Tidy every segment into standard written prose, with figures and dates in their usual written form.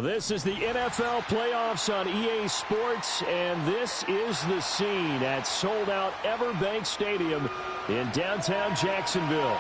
This is the NFL playoffs on EA Sports, and this is the scene at sold-out Everbank Stadium in downtown Jacksonville.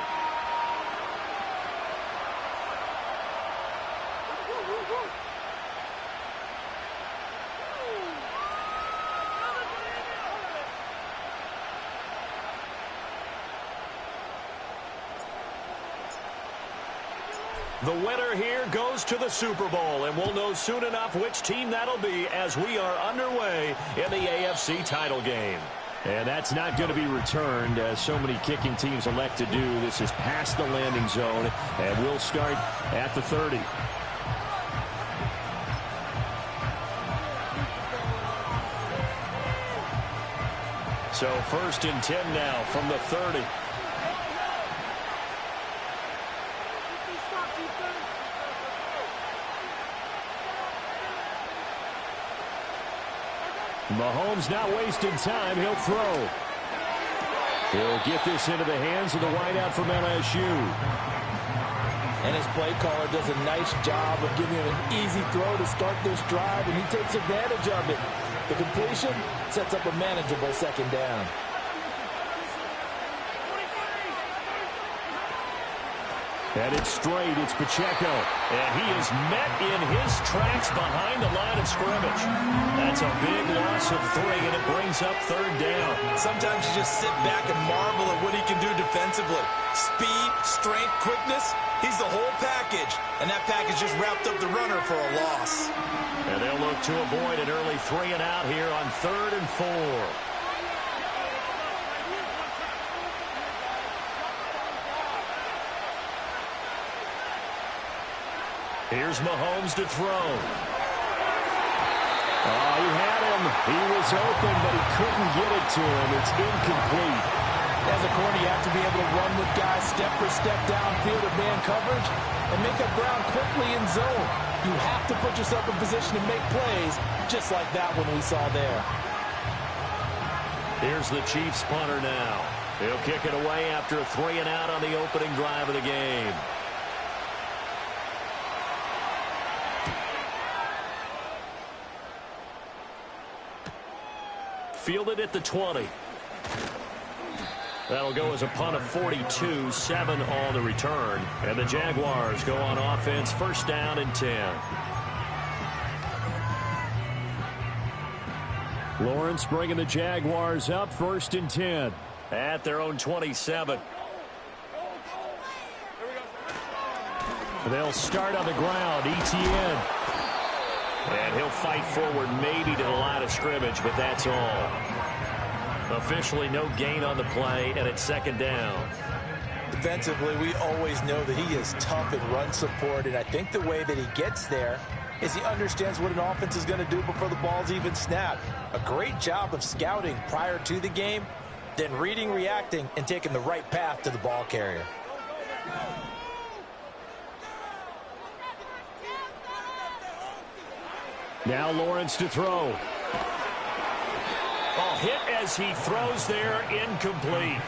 The winner here goes to the Super Bowl, and we'll know soon enough which team that'll be as we are underway in the AFC title game. And that's not going to be returned, as so many kicking teams elect to do. This is past the landing zone, and we'll start at the 30. So 1st and 10 now from the 30. Mahomes not wasting time. He'll throw. He'll get this into the hands of the wideout from LSU. And his play caller does a nice job of giving him an easy throw to start this drive, and he takes advantage of it. The completion sets up a manageable 2nd down. And it's straight. It's Pacheco. And he is met in his tracks behind the line of scrimmage. That's a big loss of 3, and it brings up 3rd down. Sometimes you just sit back and marvel at what he can do defensively. Speed, strength, quickness. He's the whole package. And that package just wrapped up the runner for a loss. And they'll look to avoid an early 3 and out here on 3rd and 4. Here's Mahomes to throw. Oh, he had him. He was open, but he couldn't get it to him. It's incomplete. As a corner, you have to be able to run with guys step for step downfield of man coverage and make up ground quickly in zone. You have to put yourself in position to make plays, just like that one we saw there. Here's the Chiefs punter now. He'll kick it away after a 3 and out on the opening drive of the game. Fielded at the 20. That'll go as a punt of 42, 7 on the return. And the Jaguars go on offense, 1st down and 10. Lawrence bringing the Jaguars up, 1st and 10 at their own 27. They'll start on the ground. ETN. And he'll fight forward maybe to the line of scrimmage, but that's all. Officially no gain on the play, and it's 2nd down. Defensively, we always know that he is tough in run support, and I think the way that he gets there is he understands what an offense is going to do before the ball's even snapped. A great job of scouting prior to the game, then reading, reacting, and taking the right path to the ball carrier. Now Lawrence to throw. Oh, hit as he throws there, incomplete.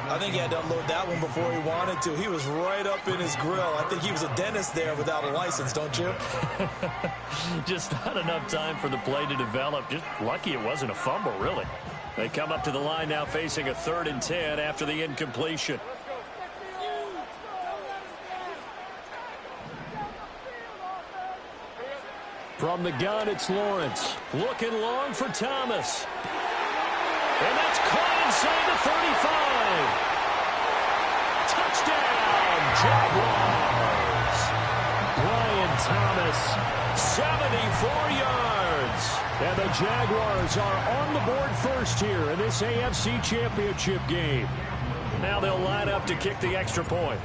I think he had to unload that one before he wanted to. He was right up in his grill. I think he was a dentist there without a license, don't you? Just not enough time for the play to develop. Just lucky it wasn't a fumble, really. They come up to the line now facing a 3rd and 10 after the incompletion. From the gun, it's Lawrence. Looking long for Thomas. And that's caught inside the 35. Touchdown, Jaguars. Brian Thomas, 74 yards. And the Jaguars are on the board first here in this AFC Championship game. Now they'll line up to kick the extra point.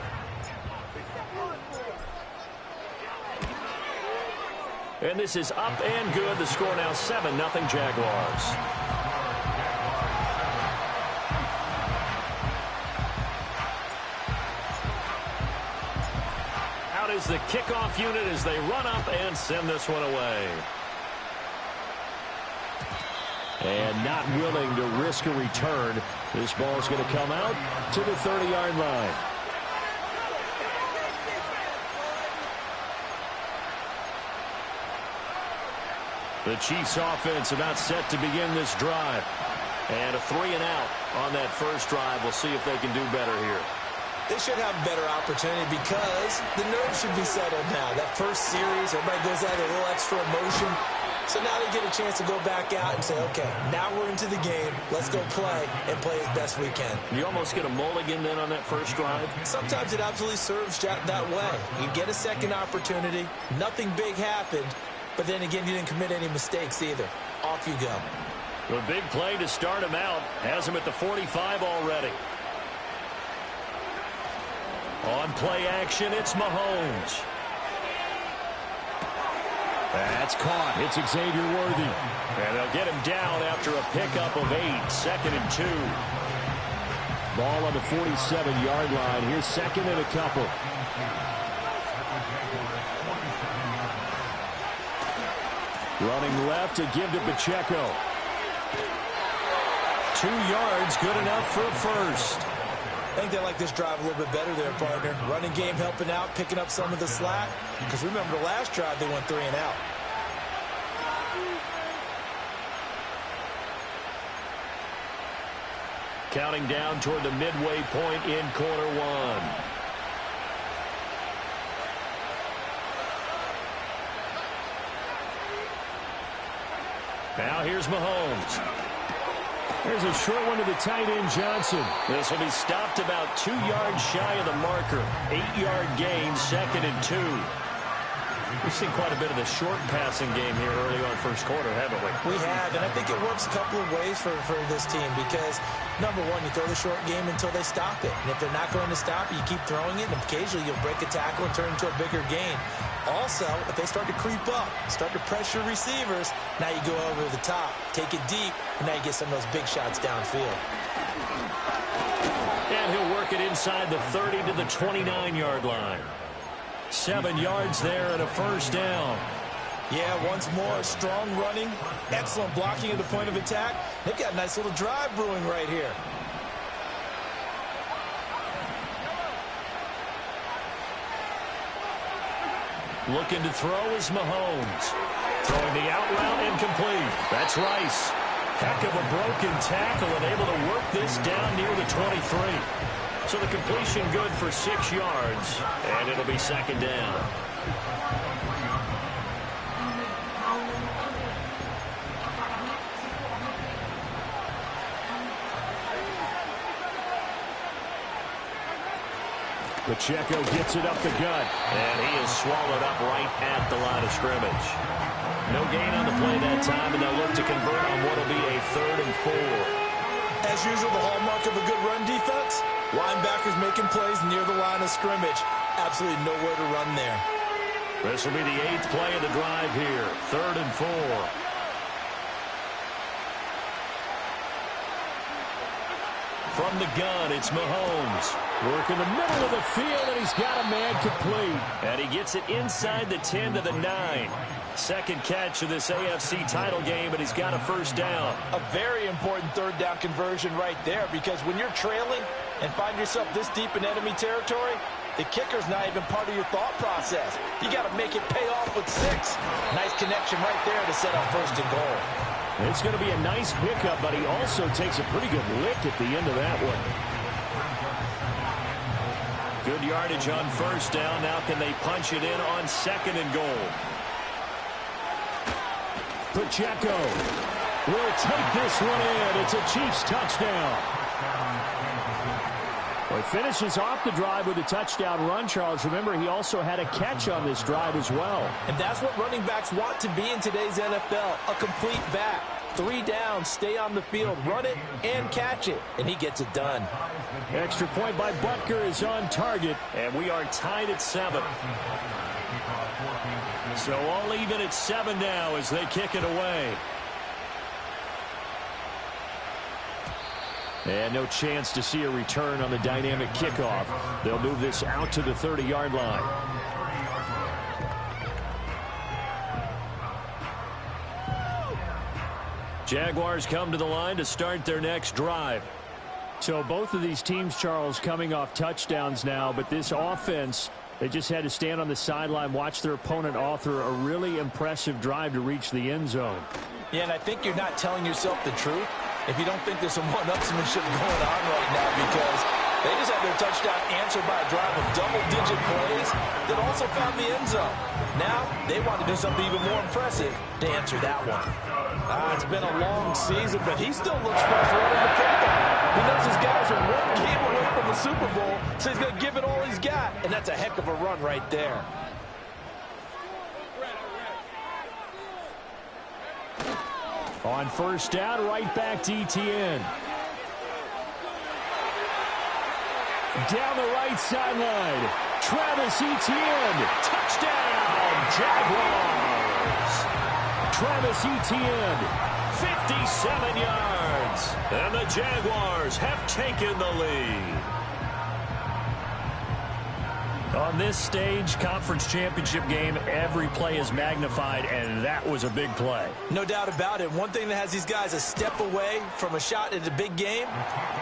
And this is up and good. The score now 7-0 Jaguars. Out is the kickoff unit as they run up and send this one away. And not willing to risk a return. This ball is going to come out to the 30-yard line. The Chiefs offense about set to begin this drive. And a 3-and-out on that first drive. We'll see if they can do better here. They should have a better opportunity because the nerves should be settled now. That first series, everybody goes out with a little extra emotion. So now they get a chance to go back out and say, okay, now we're into the game. Let's go play and play as best we can. You almost get a mulligan then on that first drive? Sometimes it absolutely serves that way. You get a second opportunity. Nothing big happened. But then again, you didn't commit any mistakes either. Off you go. The big play to start him out. Has him at the 45 already. On play action, it's Mahomes. That's caught. It's Xavier Worthy. And they'll get him down after a pickup of 8. 2nd and 2. Ball on the 47-yard line. Here's 2nd and a couple. Running left to give to Pacheco. 2 yards, good enough for a first. I think they like this drive a little bit better there, partner. Running game helping out, picking up some of the slack. Because remember, the last drive, they went 3-and-out. Counting down toward the midway point in quarter one. Now here's Mahomes. There's a short one to the tight end, Johnson. This will be stopped about 2 yards shy of the marker. 8-yard gain, 2nd and 2. We've seen quite a bit of the short passing game here early on first quarter, haven't we? We have, and I think it works a couple of ways for this team because, number one, you throw the short game until they stop it. And if they're not going to stop it, you keep throwing it, and occasionally you'll break a tackle and turn into a bigger gain. Also, if they start to creep up, start to pressure receivers, now you go over the top, take it deep, and now you get some of those big shots downfield. And he'll work it inside the 30 to the 29-yard line. 7 yards there and a first down. Yeah, once more, strong running, excellent blocking at the point of attack. They've got a nice little drive brewing right here. Looking to throw is Mahomes. Throwing the out route incomplete. That's Rice. Heck of a broken tackle and able to work this down near the 23. So the completion good for 6 yards, and it'll be 2nd down. Pacheco gets it up the gut, and he is swallowed up right at the line of scrimmage. No gain on the play that time, and they'll look to convert on what will be a 3rd and 4. As usual, the hallmark of a good run defense, linebackers making plays near the line of scrimmage. Absolutely nowhere to run there. This will be the 8th play of the drive here. 3rd and 4. From the gun, it's Mahomes. Work in the middle of the field, and he's got a man complete. And he gets it inside the 10 to the 9. Second catch of this AFC title game, and he's got a first down. A very important 3rd down conversion right there, because when you're trailing and find yourself this deep in enemy territory, the kicker's not even part of your thought process. You got to make it pay off with 6. Nice connection right there to set up 1st and goal. It's going to be a nice pickup, but he also takes a pretty good lick at the end of that one. Good yardage on 1st down. Now can they punch it in on 2nd and goal? Pacheco will take this one in. It's a Chiefs touchdown. Well, he finishes off the drive with a touchdown run, Charles. Remember, he also had a catch on this drive as well. And that's what running backs want to be in today's NFL, a complete back. 3 down, stay on the field, run it, and catch it. And he gets it done. Extra point by Butker is on target, and we are tied at 7. So all even at 7 now as they kick it away. And no chance to see a return on the dynamic kickoff. They'll move this out to the 30-yard line. Jaguars come to the line to start their next drive. So both of these teams, Charles, coming off touchdowns now, but this offense They just had to stand on the sideline, watch their opponent author a really impressive drive to reach the end zone. Yeah, and I think you're not telling yourself the truth if you don't think there's some one-upsmanship going on right now, because they just had their touchdown answered by a drive of double-digit plays that also found the end zone. Now, they want to do something even more impressive to answer that one. It's been a long season, but he still looks fresh running the football. He knows his guys are one game away from the Super Bowl, so he's going to give it all he's got, and that's a heck of a run right there. On first down, right back to Etienne. Down the right sideline, Travis Etienne, touchdown, Jaguars. Travis Etienne, 57 yards, and the Jaguars have taken the lead. On this stage, conference championship game, every play is magnified, and that was a big play. No doubt about it. One thing that has these guys a step away from a shot at a big game,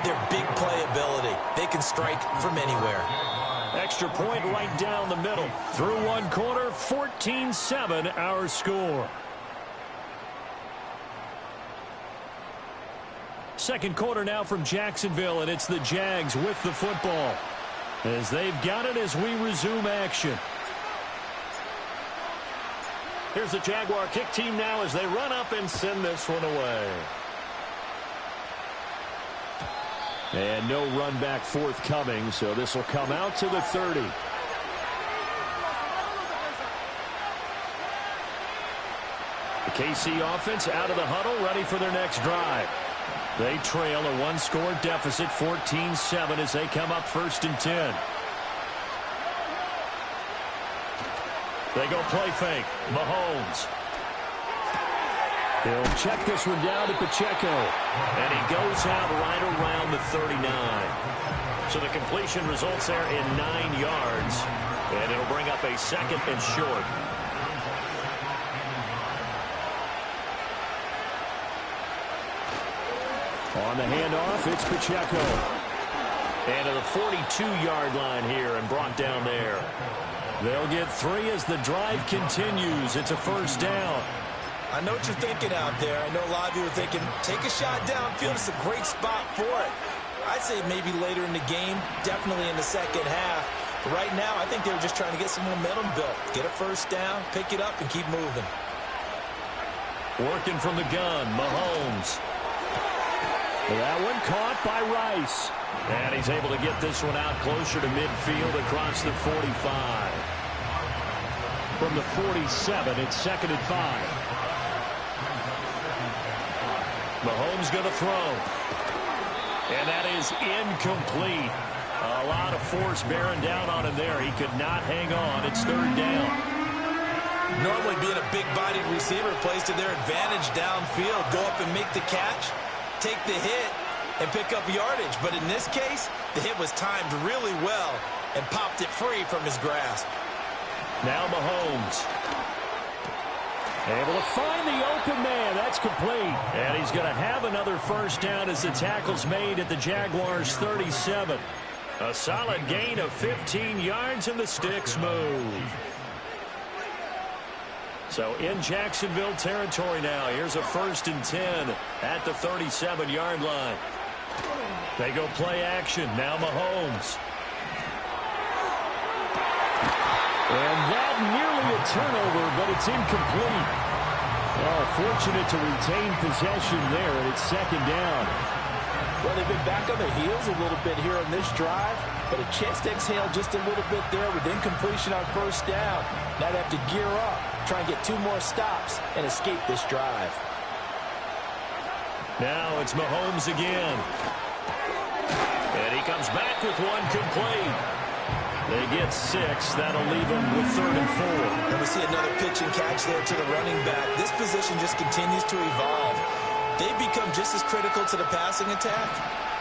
their big play ability. They can strike from anywhere. Extra point right down the middle. Through one quarter, 14-7 our score. Second quarter now from Jacksonville, and it's the Jags with the football, as they've got it as we resume action. Here's the Jaguar kick team now as they run up and send this one away. And no run back forthcoming, so this will come out to the 30. The KC offense out of the huddle, ready for their next drive. They trail a one-score deficit, 14-7, as they come up 1st and 10. They go play fake. Mahomes. He'll check this one down to Pacheco. And he goes out right around the 39. So the completion results there in 9 yards. And it'll bring up a 2nd and short. On the handoff, it's Pacheco. And to the 42-yard line here and brought down there. They'll get 3 as the drive continues. It's a 1st down. I know what you're thinking out there. I know a lot of you are thinking, take a shot downfield. It's a great spot for it. I'd say maybe later in the game, definitely in the second half. But right now, I think they were just trying to get some momentum built. Get a 1st down, pick it up, and keep moving. Working from the gun, Mahomes. That one caught by Rice. And he's able to get this one out closer to midfield across the 45. From the 47, it's 2nd and 5. Mahomes going to throw. And that is incomplete. A lot of force bearing down on him there. He could not hang on. It's 3rd down. Normally being a big-bodied receiver plays to their advantage downfield. Go up and make the catch, take the hit, and pick up yardage. But in this case, the hit was timed really well and popped it free from his grasp. Now Mahomes. Able to find the open man. That's complete. And he's going to have another 1st down as the tackle's made at the Jaguars' 37. A solid gain of 15 yards and the sticks move. So in Jacksonville territory now. Here's a 1st and 10 at the 37-yard line. They go play action. Now Mahomes. And that nearly a turnover, but it's incomplete. Oh, fortunate to retain possession there, and it's 2nd down. Well, they've been back on their heels a little bit here on this drive, but a chance to exhale just a little bit there with incompletion on 1st down. Now they have to gear up, try and get 2 more stops, and escape this drive. Now it's Mahomes again. And he comes back with one complete. They get 6. That'll leave them with 3rd and 4. And we see another pitch and catch there to the running back. This position just continues to evolve. They've become just as critical to the passing attack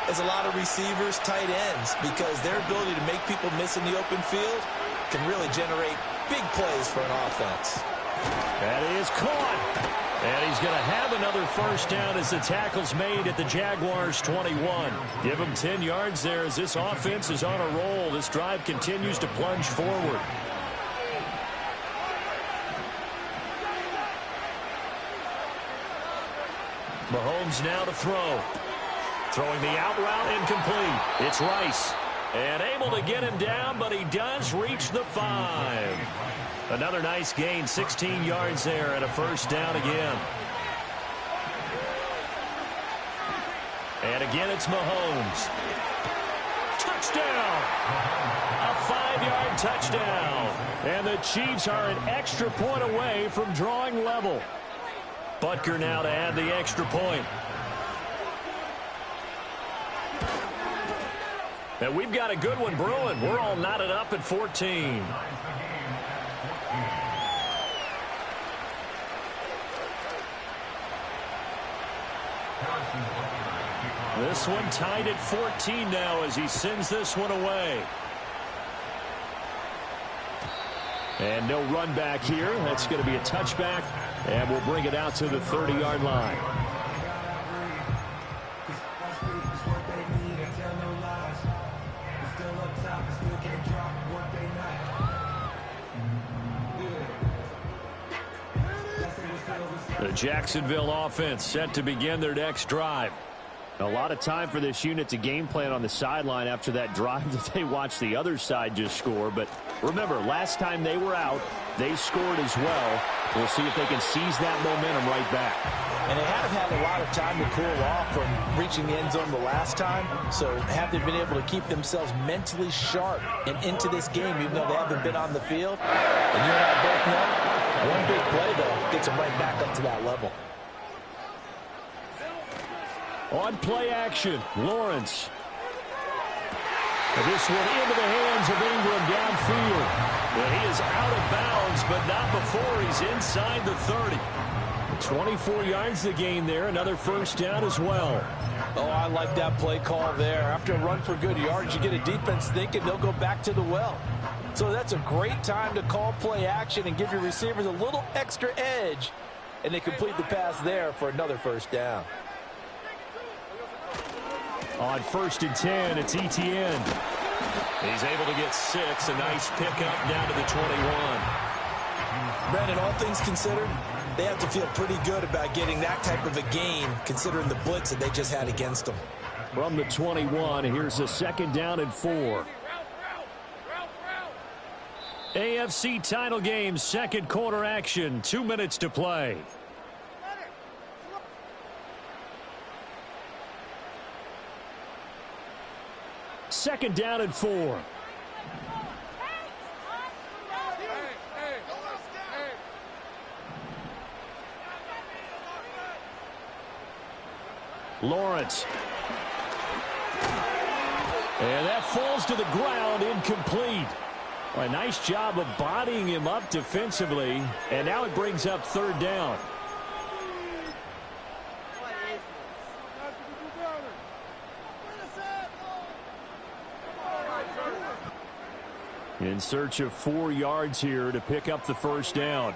as a lot of receivers, tight ends, because their ability to make people miss in the open field can really generate big plays for an offense. That is caught. And he's going to have another first down as the tackle's made at the Jaguars' 21. Give him 10 yards there as this offense is on a roll. This drive continues to plunge forward. Mahomes now to throw. Throwing the out route incomplete. It's Rice. And able to get him down, but he does reach the 5. Another nice gain, 16 yards there and a first down again. And again, it's Mahomes. Touchdown! A 5-yard touchdown. And the Chiefs are an extra point away from drawing level. Butker now to add the extra point. And we've got a good one brewing. We're all knotted up at 14. This one tied at 14 now as he sends this one away. And no run back here. That's going to be a touchback. And we'll bring it out to the 30-yard line. The Jacksonville offense set to begin their next drive. A lot of time for this unit to game plan on the sideline after that drive that they watched the other side just score. But remember, last time they were out, they scored as well. We'll see if they can seize that momentum right back. And they haven't had a lot of time to cool off from reaching the end zone the last time. So have they been able to keep themselves mentally sharp and into this game, even though they haven't been on the field? And you and I both know, one big play, though, gets them right back up to that level. On play action, Lawrence. And this one into the hands of Ingram downfield. Well, he is out of bounds, but not before he's inside the 30. 24 yards to gain there. Another first down as well. Oh, I like that play call there. After a run for good yards, you get a defense thinking they'll go back to the well. So that's a great time to call play action and give your receivers a little extra edge. And they complete the pass there for another first down. On 1st and 10, it's Etienne. He's able to get 6. A nice pickup down to the 21. Brandon, all things considered, they have to feel pretty good about getting that type of a gain, considering the blitz that they just had against them. From the 21, here's a 2nd down and 4. AFC title game, 2nd quarter action. 2 minutes to play. Second down and 4. Lawrence. And that falls to the ground, incomplete. A nice job of bodying him up defensively. And now it brings up 3rd down. In search of 4 yards here to pick up the first down.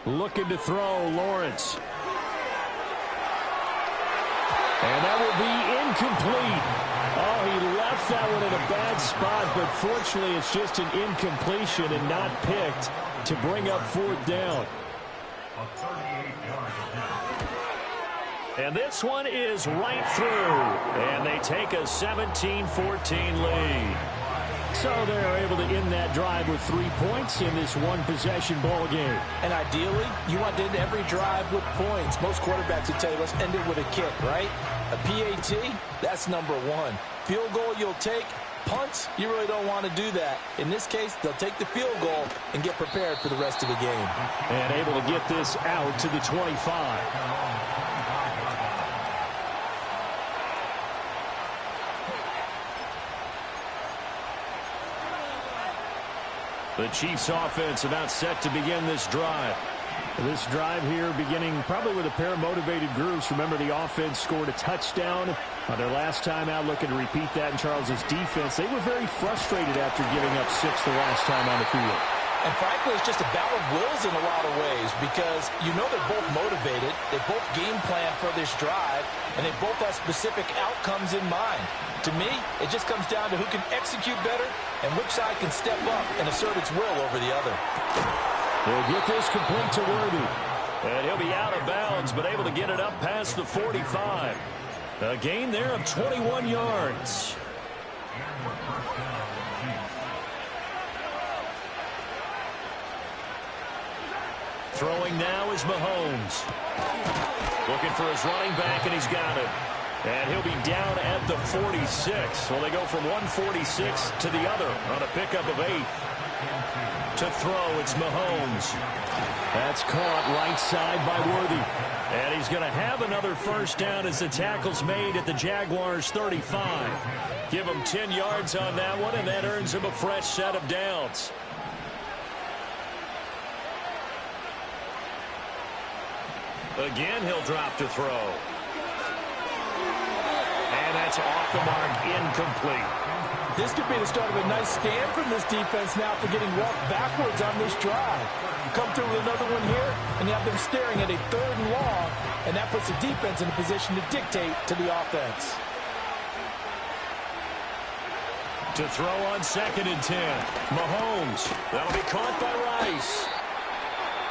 Looking to throw, Lawrence. And that will be incomplete. Oh, he left that one in a bad spot, but fortunately it's just an incompletion and not picked to bring up 4th down. And this one is right through. And they take a 17-14 lead. So they're able to end that drive with 3 points in this one-possession ball game. And ideally, you want to end every drive with points. Most quarterbacks would tell you, let's end it with a kick, right? A PAT, that's number 1. Field goal you'll take. Punts, you really don't want to do that. In this case, they'll take the field goal and get prepared for the rest of the game. And able to get this out to the 25. The Chiefs offense about set to begin this drive. This drive here beginning probably with a pair of motivated groups. Remember, the offense scored a touchdown on their last time out, looking to repeat that in Charles's defense. They were very frustrated after giving up 6 the last time on the field. And frankly, it's just a battle of wills in a lot of ways because you know they're both motivated. They both game plan for this drive, and they both have specific outcomes in mind. To me, it just comes down to who can execute better and which side can step up and assert its will over the other. He'll get this complete to Worthy. And he'll be out of bounds, but able to get it up past the 45. A gain there of 21 yards. Throwing now is Mahomes. Looking for his running back, and he's got it. And he'll be down at the 46. Well, they go from 146 to the other on a pickup of 8. To throw, it's Mahomes. That's caught right side by Worthy. And he's going to have another first down as the tackle's made at the Jaguars' 35. Give him 10 yards on that one, and that earns him a fresh set of downs. Again, he'll drop to throw. And that's off the mark, incomplete. This could be the start of a nice stand from this defense now for getting walked backwards on this drive. Come through with another one here, and you have them staring at a 3rd and long, and that puts the defense in a position to dictate to the offense. To throw on 2nd and 10. Mahomes. That'll be caught by Rice.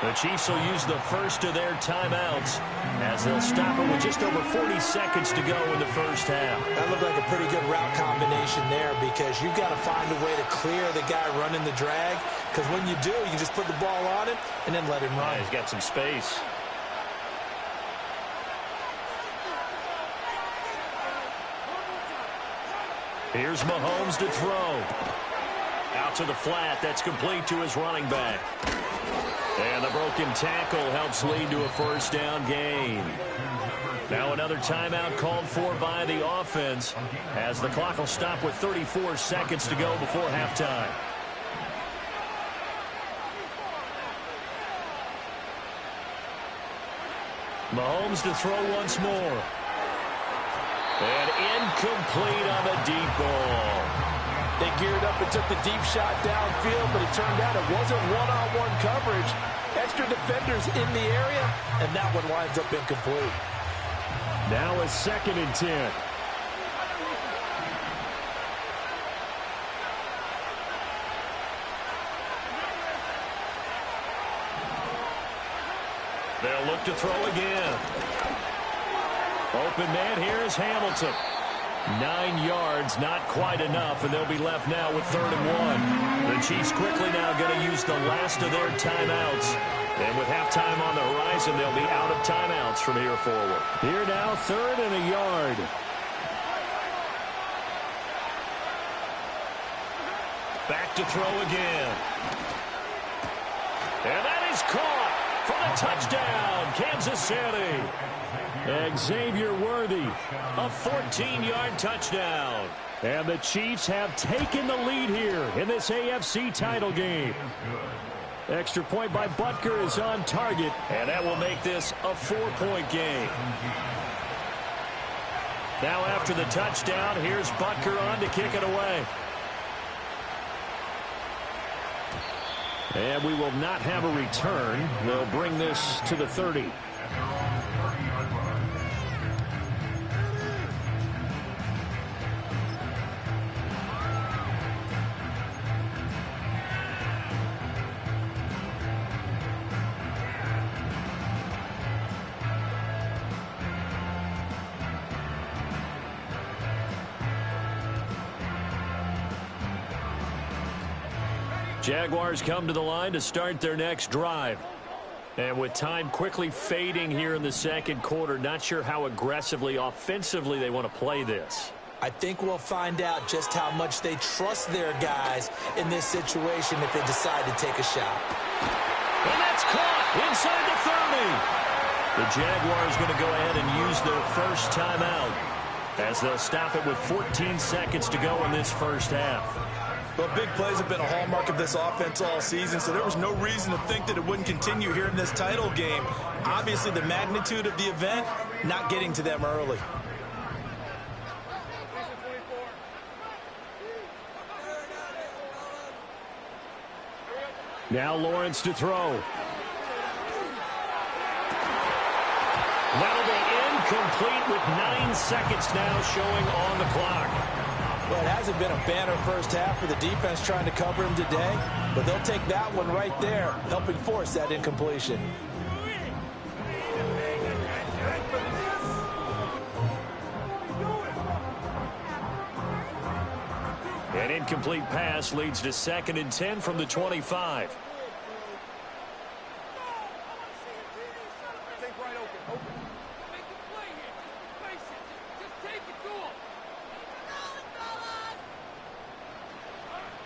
The Chiefs will use the first of their timeouts as they'll stop it with just over 40 seconds to go in the first half. That looked like a pretty good route combination there because you've got to find a way to clear the guy running the drag because when you do, you just put the ball on him and then let him run. Yeah, he's got some space. Here's Mahomes to throw. Out to the flat. That's complete to his running back. And the broken tackle helps lead to a first down gain. Now another timeout called for by the offense as the clock will stop with 34 seconds to go before halftime. Mahomes to throw once more. And incomplete on the deep ball. They geared up and took the deep shot downfield, but it turned out it wasn't one-on-one coverage. Extra defenders in the area, and that one winds up incomplete. Now a 2nd and 10. They'll look to throw again. Open man here is Hamilton. 9 yards, not quite enough, and they'll be left now with 3rd and 1. The Chiefs quickly now going to use the last of their timeouts. And with halftime on the horizon, they'll be out of timeouts from here forward. Here now, 3rd and a yard. Back to throw again. And that is caught for the touchdown, Kansas City. Xavier Worthy, a 14-yard touchdown. And the Chiefs have taken the lead here in this AFC title game. Extra point by Butker is on target, and that will make this a 4-point game. Now after the touchdown, here's Butker on to kick it away. And we will not have a return. They'll bring this to the 30. Jaguars come to the line to start their next drive. And with time quickly fading here in the second quarter, not sure how aggressively, offensively they want to play this. I think we'll find out just how much they trust their guys in this situation if they decide to take a shot. And that's caught inside the 30. The Jaguars going to go ahead and use their first timeout as they'll stop it with 14 seconds to go in this first half. Well, big plays have been a hallmark of this offense all season, so there was no reason to think that it wouldn't continue here in this title game. Obviously, the magnitude of the event, not getting to them early. Now Lawrence to throw. That'll be incomplete with 9 seconds now showing on the clock. Well, it hasn't been a banner first half for the defense trying to cover him today, but they'll take that one right there, helping force that incompletion. An incomplete pass leads to 2nd and 10 from the 25.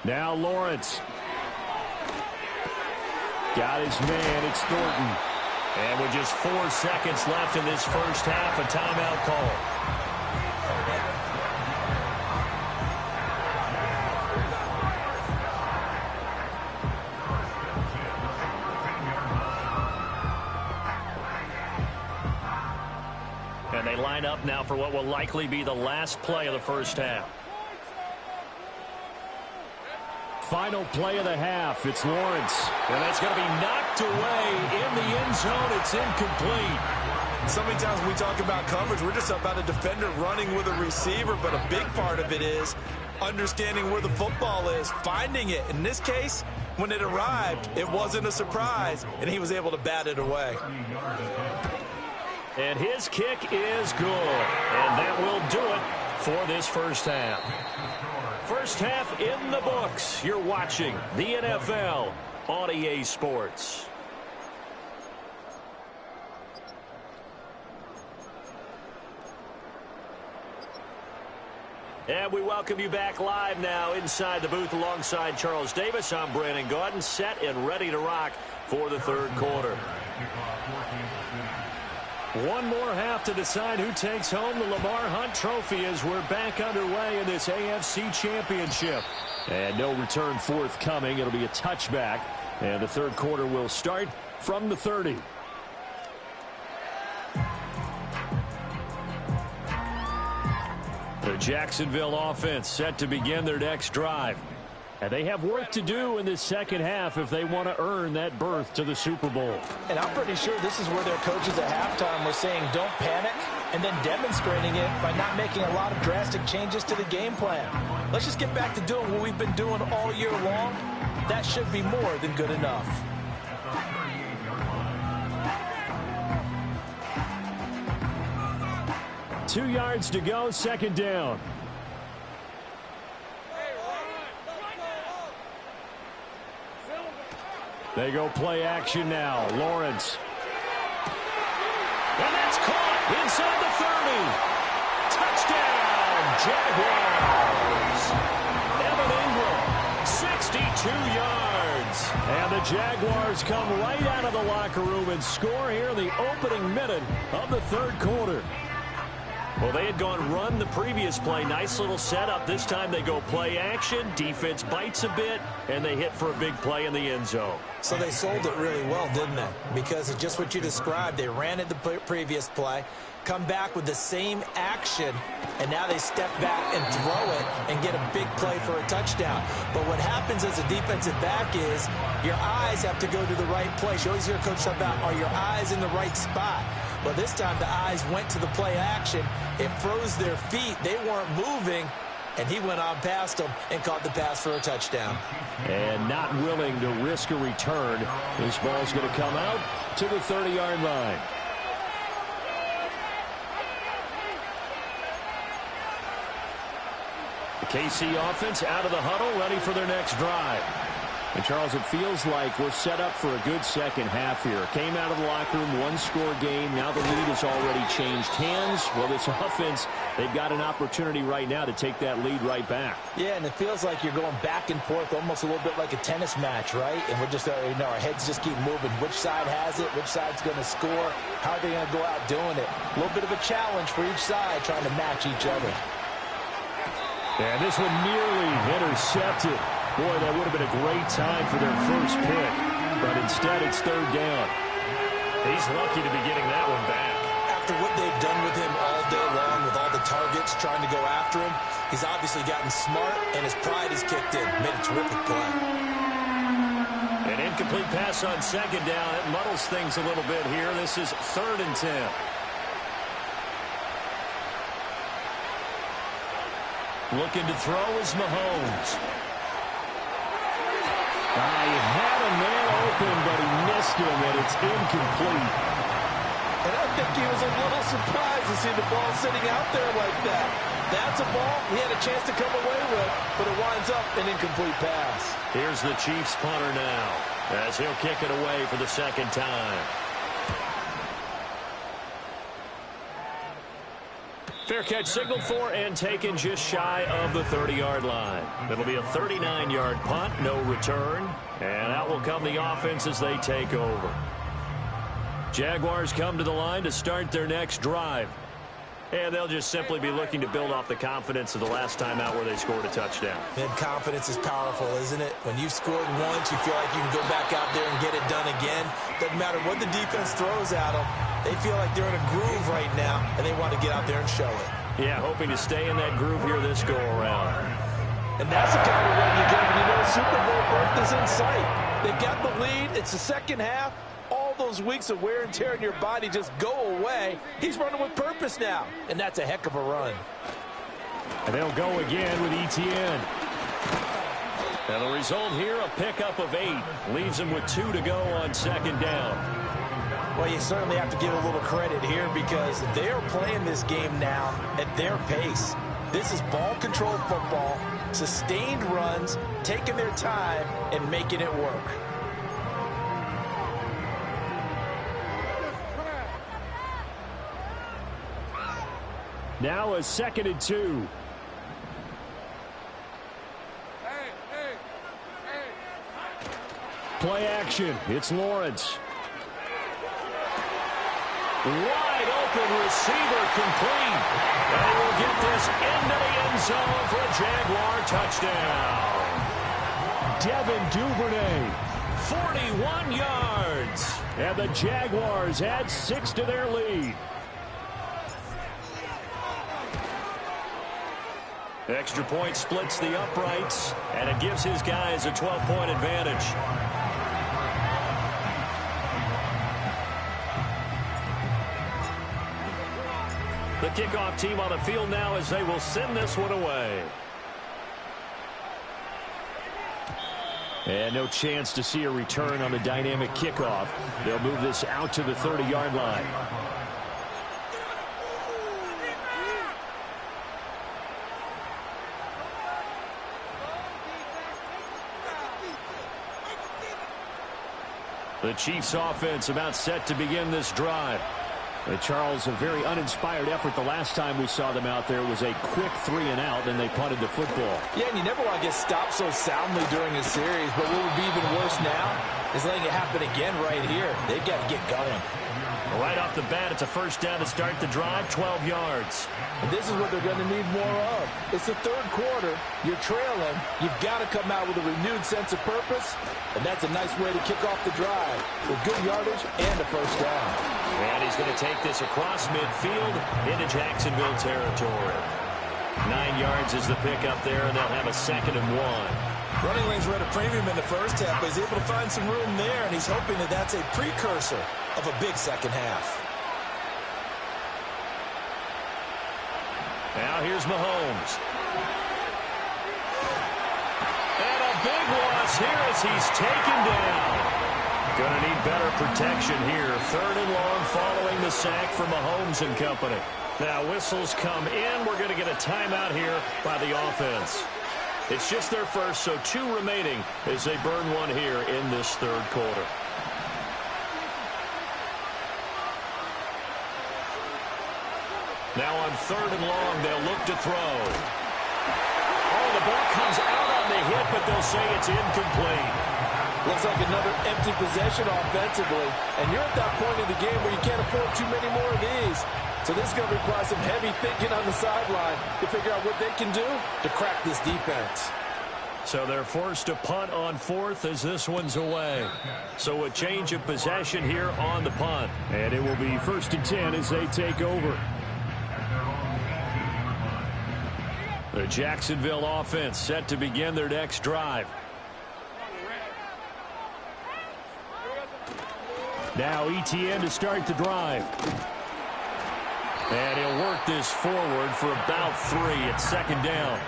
Now Lawrence. Got his man. It's Thornton. And with just 4 seconds left in this first half, a timeout call. And they line up now for what will likely be the last play of the first half. Final play of the half. It's Lawrence. And that's going to be knocked away in the end zone. It's incomplete. So many times when we talk about coverage, we're just about a defender running with a receiver, but a big part of it is understanding where the football is, finding it. In this case, when it arrived, it wasn't a surprise, and he was able to bat it away. And his kick is good. And that will do it for this first half. First half in the books. You're watching the NFL on EA Sports. And we welcome you back live now inside the booth alongside Charles Davis. I'm Brandon Gaudin, set and ready to rock for the third quarter. One more half to decide who takes home the Lamar Hunt Trophy as we're back underway in this AFC Championship. And no return forthcoming. It'll be a touchback. And the third quarter will start from the 30. The Jacksonville offense set to begin their next drive. And they have work to do in this second half if they want to earn that berth to the Super Bowl. And I'm pretty sure this is where their coaches at halftime were saying don't panic, and then demonstrating it by not making a lot of drastic changes to the game plan. Let's just get back to doing what we've been doing all year long. That should be more than good enough. Two yards to go, second down. They go play action now. Lawrence. And that's caught inside the 30. Touchdown, Jaguars. Evan Ingram, 62 yards. And the Jaguars come right out of the locker room and score here in the opening minute of the third quarter. Well, they had gone run the previous play. Nice little setup. This time they go play action. Defense bites a bit, and they hit for a big play in the end zone. So they sold it really well, didn't they? Because it's just what you described. They ran it the previous play, come back with the same action, and now they step back and throw it and get a big play for a touchdown. But what happens as a defensive back is your eyes have to go to the right place. You always hear Coach talk about, are your eyes in the right spot? Well, this time the eyes went to the play action. It froze their feet. They weren't moving, and he went on past them and caught the pass for a touchdown. And not willing to risk a return. This ball's going to come out to the 30-yard line. The KC offense out of the huddle, ready for their next drive. And, Charles, it feels like we're set up for a good second half here. Came out of the locker room, one-score game. Now the lead has already changed hands. Well, this offense, they've got an opportunity right now to take that lead right back. Yeah, and it feels like you're going back and forth almost a little bit like a tennis match, right? And we're just, our heads just keep moving. Which side has it? Which side's going to score? How are they going to go out doing it? A little bit of a challenge for each side trying to match each other. And this one nearly intercepted. Boy, that would have been a great time for their first pick, but instead it's third down. He's lucky to be getting that one back. After what they've done with him all day long, with all the targets trying to go after him, he's obviously gotten smart, and his pride is kicked in. Made a terrific play. An incomplete pass on second down. It muddles things a little bit here. This is 3rd and 10. Looking to throw is Mahomes. He had a man open, but he missed him, and it's incomplete. And I think he was a little surprised to see the ball sitting out there like that. That's a ball he had a chance to come away with, but it winds up an incomplete pass. Here's the Chiefs punter now, as he'll kick it away for the second time. Fair catch signaled for and taken just shy of the 30-yard line. It'll be a 39-yard punt, no return. And out will come the offense as they take over. Jaguars come to the line to start their next drive. And they'll just simply be looking to build off the confidence of the last time out where they scored a touchdown. Man, confidence is powerful, isn't it? When you've scored once, you feel like you can go back out there and get it done again. Doesn't matter what the defense throws at them. They feel like they're in a groove right now, and they want to get out there and show it. Yeah, hoping to stay in that groove here this go-around. And that's the kind of run you get when you know Super Bowl berth is in sight. They've got the lead. It's the second half. All those weeks of wear and tear in your body just go away. He's running with purpose now, and that's a heck of a run. And they'll go again with Etienne. And the result here, a pickup of 8. Leaves them with 2 to go on second down. Well, you certainly have to give a little credit here because they are playing this game now at their pace. This is ball control football, sustained runs, taking their time, and making it work. Now a 2nd and 2. Play action. It's Lawrence. Wide open receiver complete. And he will get this into the end zone for a Jaguar touchdown. Devin Duvernay, 41 yards. And the Jaguars add 6 to their lead. Extra point splits the uprights, and it gives his guys a 12-point advantage. The kickoff team on the field now as they will send this one away. And no chance to see a return on the dynamic kickoff. They'll move this out to the 30-yard line. The Chiefs offense about set to begin this drive. Charles, a very uninspired effort the last time we saw them out there was a quick 3-and-out, and they punted the football. Yeah, and you never want to get stopped so soundly during a series, but what would be even worse now is letting it happen again right here. They've got to get going. Right off the bat, it's a first down to start the drive, 12 yards. And this is what they're going to need more of. It's the third quarter. You're trailing. You've got to come out with a renewed sense of purpose, and that's a nice way to kick off the drive with good yardage and a first down. And he's going to take this across midfield into Jacksonville territory. 9 yards is the pickup there, and they'll have a 2nd and 1. Running lanes were at a premium in the first half, but he's able to find some room there, and he's hoping that that's a precursor of a big second half. Now here's Mahomes. And a big loss here as he's taken down. Going to need better protection here. 3rd and long following the sack for Mahomes and company. Now whistles come in. We're going to get a timeout here by the offense. It's just their first, so 2 remaining as they burn one here in this third quarter. Now on 3rd and long, they'll look to throw. Oh, the ball comes out on the hit, but they'll say it's incomplete. Looks like another empty possession offensively, and you're at that point in the game where you can't afford too many more of these. So this is going to require some heavy thinking on the sideline to figure out what they can do to crack this defense. So they're forced to punt on fourth as this one's away. So a change of possession here on the punt. And it will be 1st and 10 as they take over. The Jacksonville offense set to begin their next drive. Now ETN to start the drive. And he'll work this forward for about 3 at 2nd down.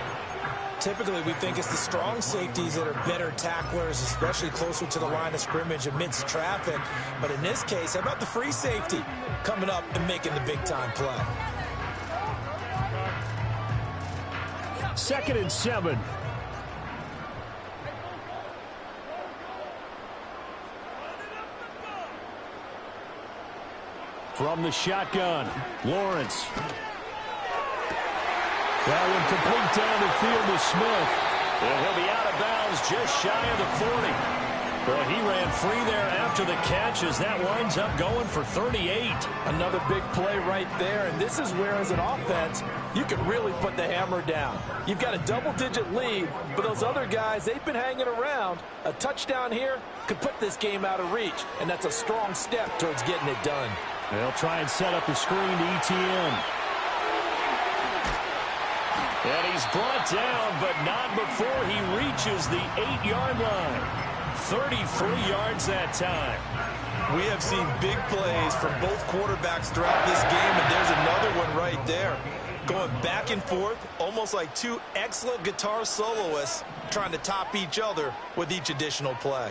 Typically, we think it's the strong safeties that are better tacklers, especially closer to the line of scrimmage amidst traffic. But in this case, how about the free safety coming up and making the big-time play? 2nd and 7. From the shotgun, Lawrence. That one complete down the field to Smith. And he'll be out of bounds just shy of the 40. Well, he ran free there after the catch as that winds up going for 38. Another big play right there, and this is where, as an offense, you can really put the hammer down. You've got a double-digit lead, but those other guys, they've been hanging around. A touchdown here could put this game out of reach, and that's a strong step towards getting it done. They'll try and set up the screen to ETN. And he's brought down, but not before he reaches the 8-yard line. 33 yards that time. We have seen big plays from both quarterbacks throughout this game, and there's another one right there. Going back and forth, almost like two excellent guitar soloists trying to top each other with each additional play.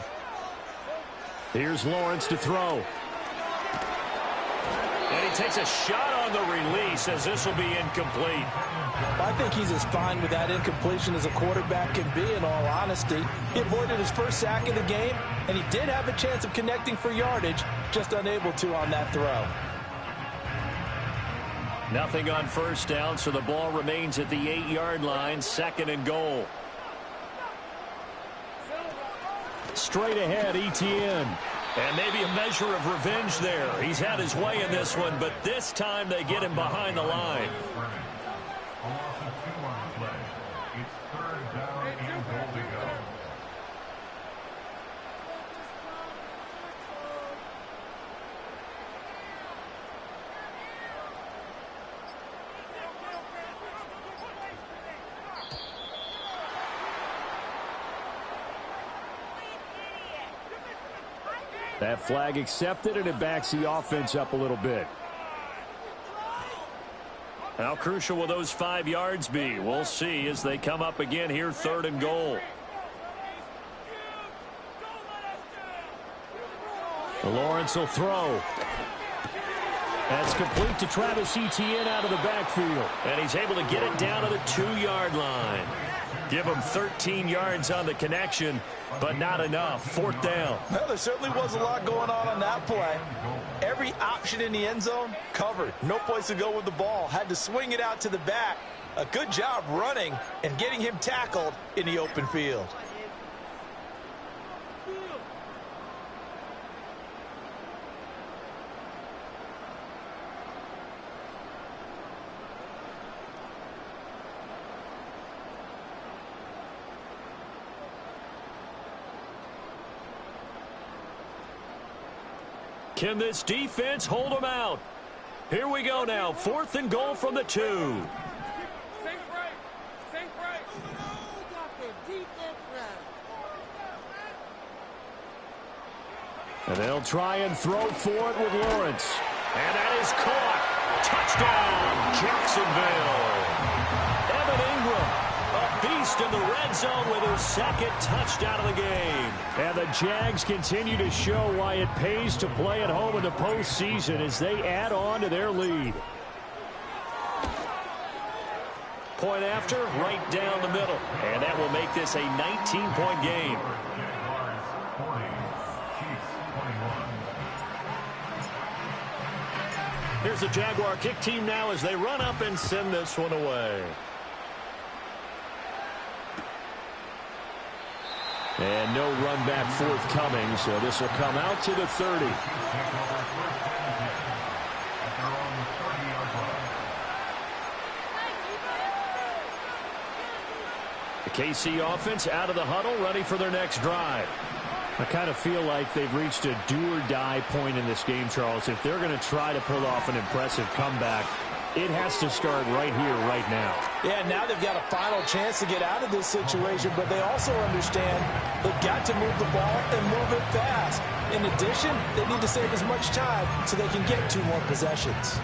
Here's Lawrence to throw. And he takes a shot on the release as this will be incomplete. I think he's as fine with that incompletion as a quarterback can be, in all honesty. He avoided his first sack of the game, and he did have a chance of connecting for yardage, just unable to on that throw. Nothing on 1st down, so the ball remains at the 8-yard line, 2nd and goal. Straight ahead, ETN. And maybe a measure of revenge there. He's had his way in this one, but this time they get him behind the line. That flag accepted, and it backs the offense up a little bit. How crucial will those 5 yards be? We'll see as they come up again here, 3rd and goal. Lawrence will throw. That's complete to Travis Etienne out of the backfield. And he's able to get it down to the 2-yard line. Give him 13 yards on the connection, but not enough. 4th down. Well, there certainly was a lot going on that play. Every option in the end zone covered. No place to go with the ball. Had to swing it out to the back. A good job running and getting him tackled in the open field. Can this defense hold them out? Here we go now. 4th and goal from the 2. And they'll try and throw for it with Lawrence. And that is caught. Touchdown, Jacksonville. Evan Ingram, a beast in the red zone with his 2nd touchdown of the game. And the Jags continue to show why it pays to play at home in the postseason as they add on to their lead. Point after, right down the middle. And that will make this a 19-point game. Here's the Jaguar kick team now as they run up and send this one away. And no run back forthcoming, so this will come out to the 30. The KC offense out of the huddle, ready for their next drive. I kind of feel like they've reached a do-or-die point in this game, Charles. If they're going to try to pull off an impressive comeback, it has to start right here, right now. Yeah, now they've got a final chance to get out of this situation, but they also understand they've got to move the ball and move it fast. In addition, they need to save as much time so they can get 2 more possessions.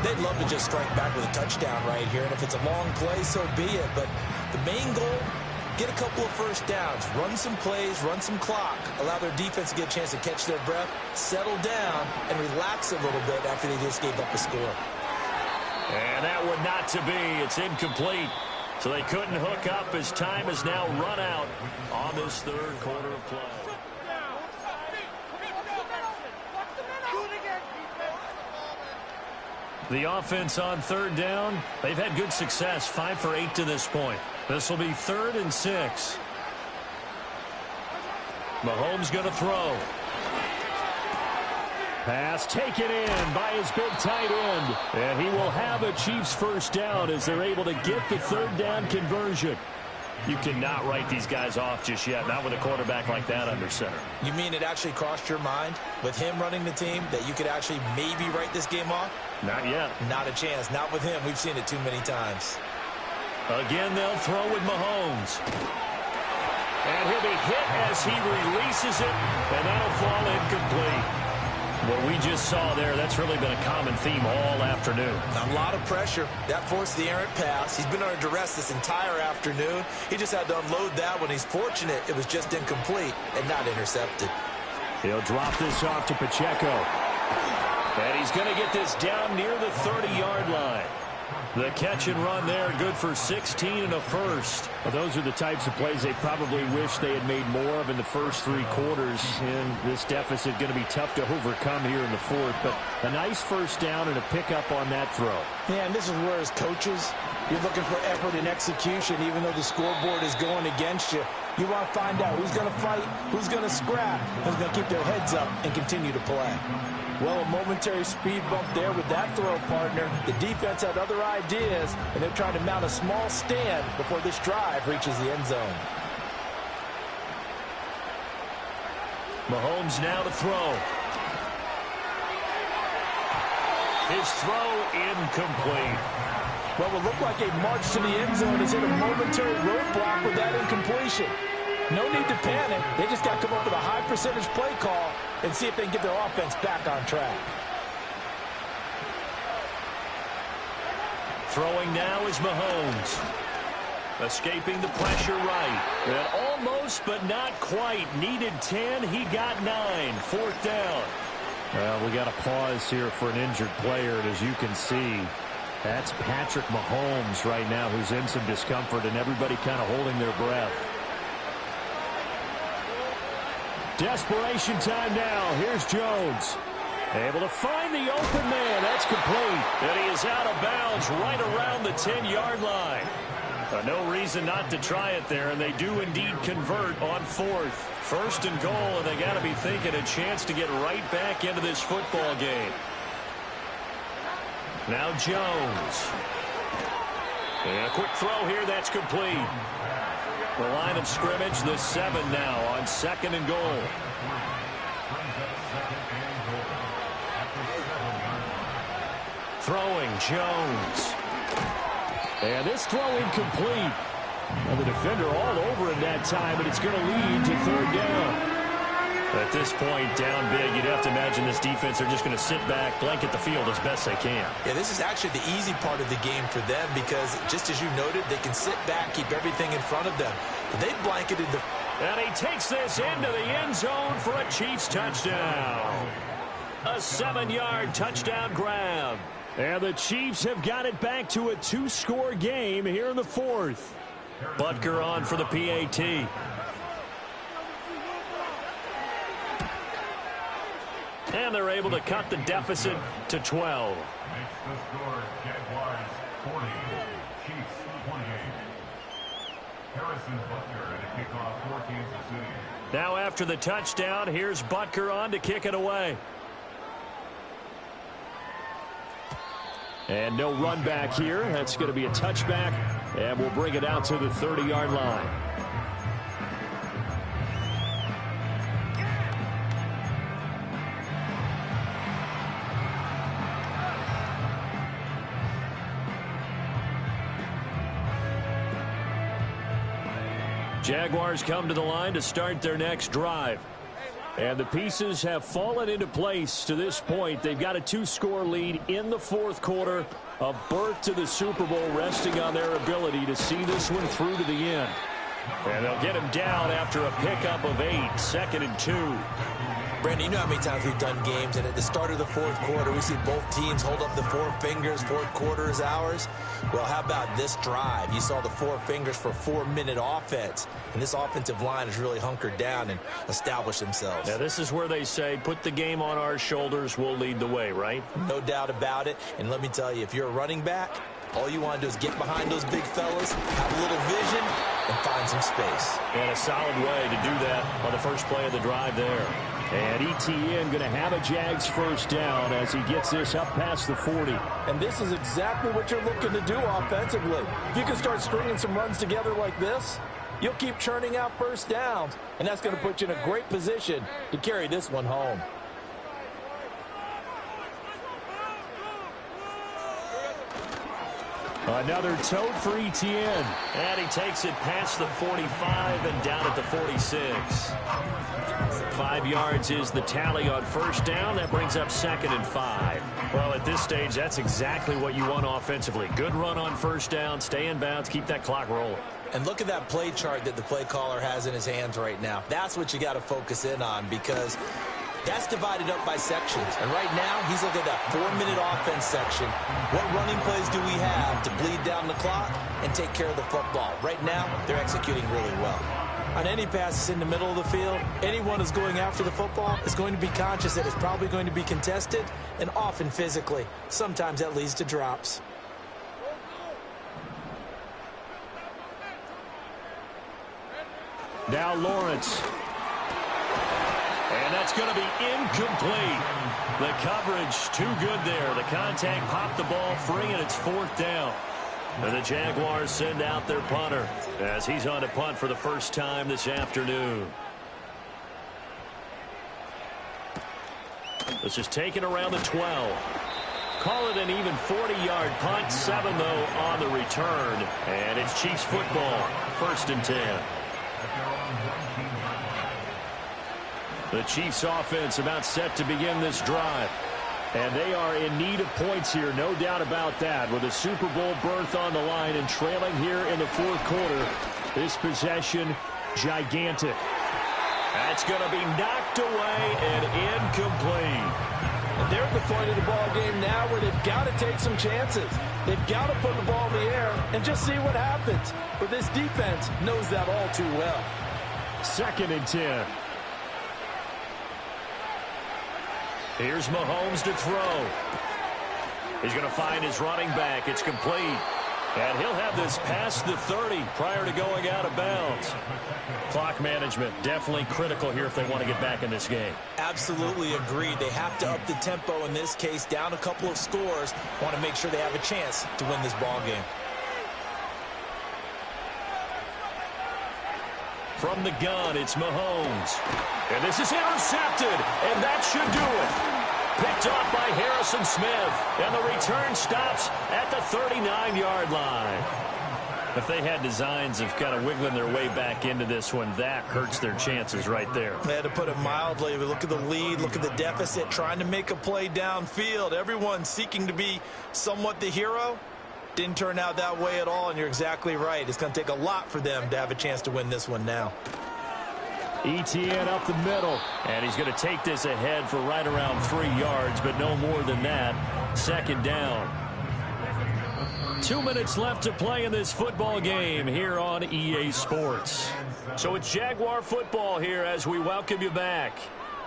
They'd love to just strike back with a touchdown right here, and if it's a long play, so be it. But the main goal, get a couple of first downs, run some plays, run some clock, allow their defense to get a chance to catch their breath, settle down, and relax a little bit after they just gave up a score. And that one not to be. It's incomplete. So they couldn't hook up as time has now run out on this third quarter of play. The offense on third down, they've had good success, 5 for 8 to this point. This will be 3rd and 6. Mahomes going to throw. Pass taken in by his big tight end. And he will have a Chiefs first down as they're able to get the third down conversion. You cannot write these guys off just yet, not with a quarterback like that under center. You mean it actually crossed your mind with him running the team that you could actually maybe write this game off? Not yet. Not a chance. Not with him. We've seen it too many times. Again, they'll throw with Mahomes. And he'll be hit as he releases it, and that'll fall incomplete. What we just saw there, that's really been a common theme all afternoon. A lot of pressure. That forced the errant pass. He's been under duress this entire afternoon. He just had to unload that one. He's fortunate it was just incomplete and not intercepted. He'll drop this off to Pacheco. And he's going to get this down near the 30-yard line. The catch and run there, good for 16 and a first. Well, those are the types of plays they probably wish they had made more of in the first 3 quarters. And this deficit going to be tough to overcome here in the 4th. But a nice first down and a pickup on that throw. Yeah, and this is where as coaches, you're looking for effort and execution, even though the scoreboard is going against you. You want to find out who's going to fight, who's going to scrap, who's going to keep their heads up and continue to play. Well, a momentary speed bump there with that throw, partner. The defense had other ideas, and they're trying to mount a small stand before this drive reaches the end zone. Mahomes now to throw. His throw incomplete. Well, it looked like a march to the end zone has hit a momentary roadblock with that incompletion. No need to panic. They just got to come up with a high percentage play call and see if they can get their offense back on track. Throwing now is Mahomes. Escaping the pressure right. And almost, but not quite. Needed 10. He got 9. 4th down. Well, we got a pause here for an injured player. And as you can see, that's Patrick Mahomes right now who's in some discomfort and everybody kind of holding their breath. Desperation time now. Here's Jones. Able to find the open man. That's complete. And he is out of bounds right around the 10-yard line. No reason not to try it there, and they do indeed convert on 4th. 1st and goal, and they got to be thinking a chance to get right back into this football game. Now Jones. And a quick throw here. That's complete. The line of scrimmage, the 7 now on 2nd and goal. Throwing Jones. And this throw incomplete. Well, the defender all over him that time, but it's going to lead to 3rd down. At this point, down big, you'd have to imagine this defense are just going to sit back, blanket the field as best they can. Yeah, this is actually the easy part of the game for them because, just as you noted, they can sit back, keep everything in front of them. But they've blanketed the... And he takes this into the end zone for a Chiefs touchdown. A 7-yard touchdown grab. And the Chiefs have got it back to a 2-score game here in the 4th. Butker on for the PAT. And they're able to cut the deficit to 12. Makes the score Jaguars 40, Chiefs 28. Harrison Butker at a kickoff for Kansas City. Now after the touchdown, here's Butker on to kick it away. And no run back here. That's going to be a touchback And we'll bring it out to the 30-yard line. Jaguars come to the line to start their next drive. And the pieces have fallen into place to this point. They've got a 2-score lead in the fourth quarter. A berth to the Super Bowl resting on their ability to see this one through to the end. And they'll get him down after a pickup of 8, 2nd and 2. Brandon, you know how many times we've done games, and at the start of the fourth quarter, we see both teams hold up the 4 fingers, fourth quarter is ours. Well, how about this drive? You saw the 4 fingers for 4-minute offense, and this offensive line has really hunkered down and established themselves. Now, this is where they say, put the game on our shoulders, we'll lead the way, right? No doubt about it, and let me tell you, if you're a running back, all you want to do is get behind those big fellas, have a little vision, and find some space. And a solid way to do that on the first play of the drive there. And ETN going to have a Jags first down as he gets this up past the 40. And this is exactly what you're looking to do offensively. If you can start stringing some runs together like this, you'll keep churning out first downs, and that's going to put you in a great position to carry this one home. Another tote for ETN. And he takes it past the 45 and down at the 46. 5 yards is the tally on first down. That brings up 2nd and 5. Well, at this stage, that's exactly what you want offensively. Good run on first down, stay in bounds, keep that clock rolling. And look at that play chart that the play caller has in his hands right now. That's what you got to focus in on, because that's divided up by sections. And right now, he's looking at that 4-minute offense section. What running plays do we have to bleed down the clock and take care of the football? Right now, they're executing really well. On any passes in the middle of the field, anyone who's going after the football is going to be conscious that it's probably going to be contested, and often physically. Sometimes that leads to drops. Now Lawrence. And that's going to be incomplete. The coverage too good there. The contact popped the ball free, and it's 4th down. And the Jaguars send out their punter as he's on to punt for the first time this afternoon. This is taken around the 12. Call it an even 40-yard punt. 7, though, on the return. And it's Chiefs football. 1st and 10. The Chiefs offense about set to begin this drive. And they are in need of points here, no doubt about that. With a Super Bowl berth on the line and trailing here in the fourth quarter, this possession, gigantic. That's going to be knocked away and incomplete. And they're at the point of the ball game now where they've got to take some chances. They've got to put the ball in the air and just see what happens. But this defense knows that all too well. 2nd and 10. Here's Mahomes to throw. He's going to find his running back. It's complete. And he'll have this past the 30 prior to going out of bounds. Clock management definitely critical here if they want to get back in this game. Absolutely agreed. They have to up the tempo in this case, down a couple of scores. Want to make sure they have a chance to win this ball game. From the gun, it's Mahomes. And this is intercepted, and that should do it. Picked off by Harrison Smith, and the return stops at the 39-yard line. If they had designs of kind of wiggling their way back into this one, that hurts their chances right there. They had to put it mildly. We look at the lead, look at the deficit, trying to make a play downfield. Everyone seeking to be somewhat the hero. Didn't turn out that way at all, and you're exactly right. It's going to take a lot for them to have a chance to win this one now. ETN up the middle. And he's going to take this ahead for right around 3 yards, but no more than that. 2nd down. 2 minutes left to play in this football game here on EA Sports. So it's Jaguar football here as we welcome you back.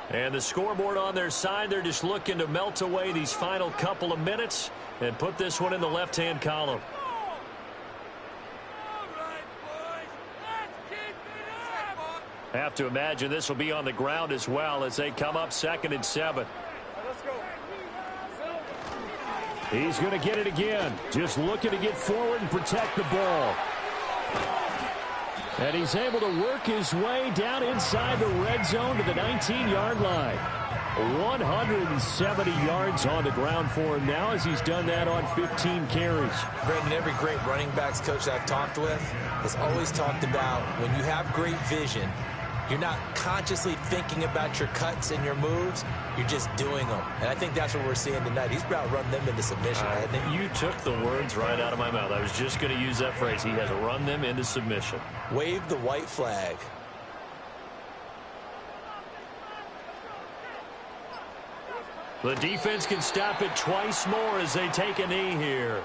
And the scoreboard on their side, they're just looking to melt away these final couple of minutes and put this one in the left-hand column. Have to imagine this will be on the ground as well as they come up 2nd and 7. He's going to get it again. Just looking to get forward and protect the ball. And he's able to work his way down inside the red zone to the 19-yard line. 170 yards on the ground for him now as he's done that on 15 carries. Brandon, every great running backs coach that I've talked with has always talked about when you have great vision, you're not consciously thinking about your cuts and your moves. You're just doing them. And I think that's what we're seeing tonight. He's about run them into submission. You took the words right out of my mouth. I was just going to use that phrase. He has run them into submission. Wave the white flag. The defense can stop it twice more as they take a knee here.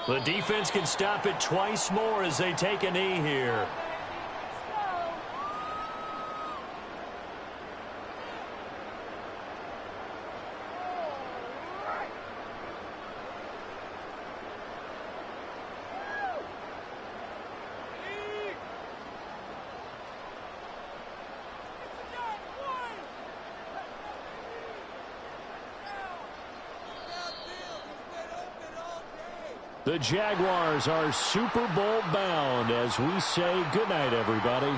The defense can stop it twice more as they take a knee here. The Jaguars are Super Bowl bound as we say goodnight, everybody.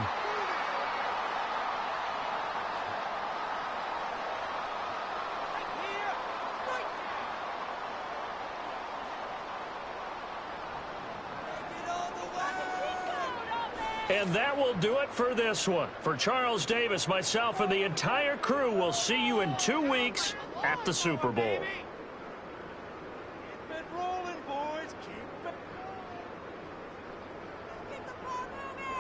And that will do it for this one. For Charles Davis, myself, and the entire crew, we'll see you in 2 weeks at the Super Bowl. Keep the ball moving!